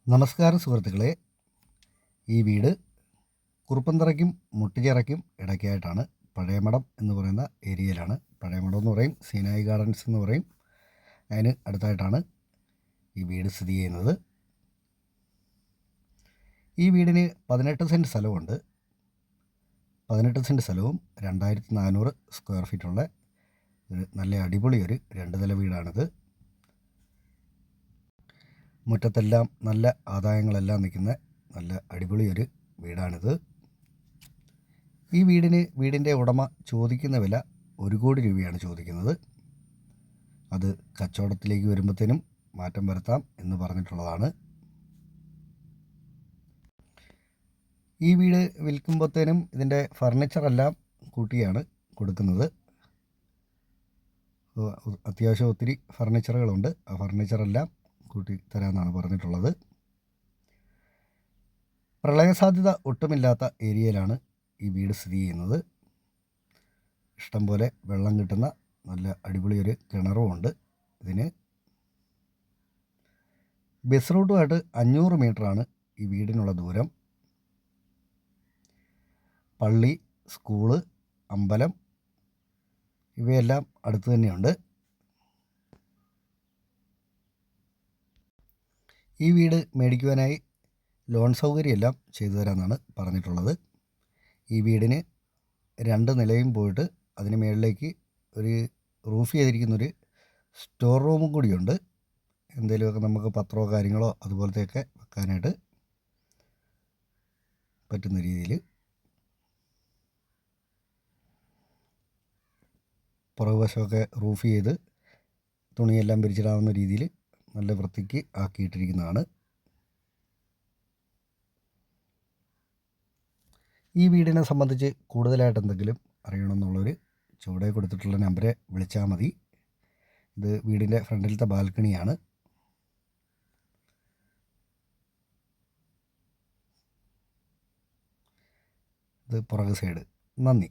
നമസ്കാരം സുഹൃത്തുക്കളെ. ഈ വീട് കുറുപ്പന്തറയ്ക്കും മുട്ടുചിറയ്ക്കും ഇടയ്ക്കായിട്ടാണ്. പഴയമഠം എന്ന് പറയുന്ന ഏരിയയിലാണ്. പഴയമഠം എന്ന് പറയും, സീനായി ഗാർഡൻസ് എന്ന് പറയും. അതിന് അടുത്തായിട്ടാണ് ഈ വീട് സ്ഥിതി ചെയ്യുന്നത്. ഈ വീടിന് 18 സെൻറ്റ് സ്ഥലമുണ്ട്. 18 സെൻറ്റ് സ്ഥലവും 2400 സ്ക്വയർ ഫീറ്റുള്ള ഒരു നല്ല അടിപൊളി ഒരു 2 നില വീടാണിത്. മുറ്റത്തെല്ലാം നല്ല ആദായങ്ങളെല്ലാം നിൽക്കുന്ന നല്ല അടിപൊളി ഒരു വീടാണിത്. ഈ വീടിൻ്റെ ഉടമ ചോദിക്കുന്ന വില 1 കോടി രൂപയാണ് ചോദിക്കുന്നത്. അത് കച്ചവടത്തിലേക്ക് വരുമ്പോഴത്തേനും മാറ്റം വരുത്താം എന്ന് പറഞ്ഞിട്ടുള്ളതാണ്. ഈ വീട് വിൽക്കുമ്പോഴത്തേനും ഇതിൻ്റെ ഫർണിച്ചറെല്ലാം കൂട്ടിയാണ് കൊടുക്കുന്നത്. അത്യാവശ്യം ഒത്തിരി ഫർണിച്ചറുകളുണ്ട്. ആ ഫർണിച്ചറെല്ലാം കൂട്ടി തരാമെന്നാണ് പറഞ്ഞിട്ടുള്ളത്. പ്രളയസാധ്യത ഒട്ടുമില്ലാത്ത ഏരിയയിലാണ് ഈ വീട് സ്ഥിതി ചെയ്യുന്നത്. ഇഷ്ടംപോലെ വെള്ളം കിട്ടുന്ന നല്ല അടിപൊളി ഒരു കിണറുമുണ്ട്. ഇതിന് ബസ് റൂട്ടുമായിട്ട് 500 മീറ്ററാണ് ഈ വീടിനുള്ള ദൂരം. പള്ളി, സ്കൂള്, അമ്പലം ഇവയെല്ലാം അടുത്ത് തന്നെയുണ്ട്. ഈ വീട് മേടിക്കുവാനായി ലോൺ സൗകര്യമെല്ലാം ചെയ്തു തരാമെന്നാണ് പറഞ്ഞിട്ടുള്ളത്. ഈ വീടിന് 2 നിലയും പോയിട്ട് അതിന് മുകളിലേക്ക് ഒരു റൂഫ് ചെയ്തിരിക്കുന്നൊരു സ്റ്റോർ റൂമും കൂടിയുണ്ട്. എന്തെങ്കിലുമൊക്കെ നമുക്ക് പത്രമോ കാര്യങ്ങളോ അതുപോലത്തെയൊക്കെ വെക്കാനായിട്ട് പറ്റുന്ന രീതിയിൽ. പുറകുവശമൊക്കെ റൂഫ് ചെയ്ത് തുണിയെല്ലാം വിരിച്ചിടാവുന്ന രീതിയിൽ നല്ല വൃത്തിക്ക് ആക്കിയിട്ടിരിക്കുന്നതാണ്. ഈ വീടിനെ സംബന്ധിച്ച് കൂടുതലായിട്ട് എന്തെങ്കിലും അറിയണമെന്നുള്ളവർ ചുവടെ കൊടുത്തിട്ടുള്ള നമ്പറെ വിളിച്ചാൽ മതി. ഇത് വീടിൻ്റെ ഫ്രണ്ടിലത്തെ ബാൽക്കണിയാണ്. ഇത് പുറകു സൈഡ്. നന്ദി.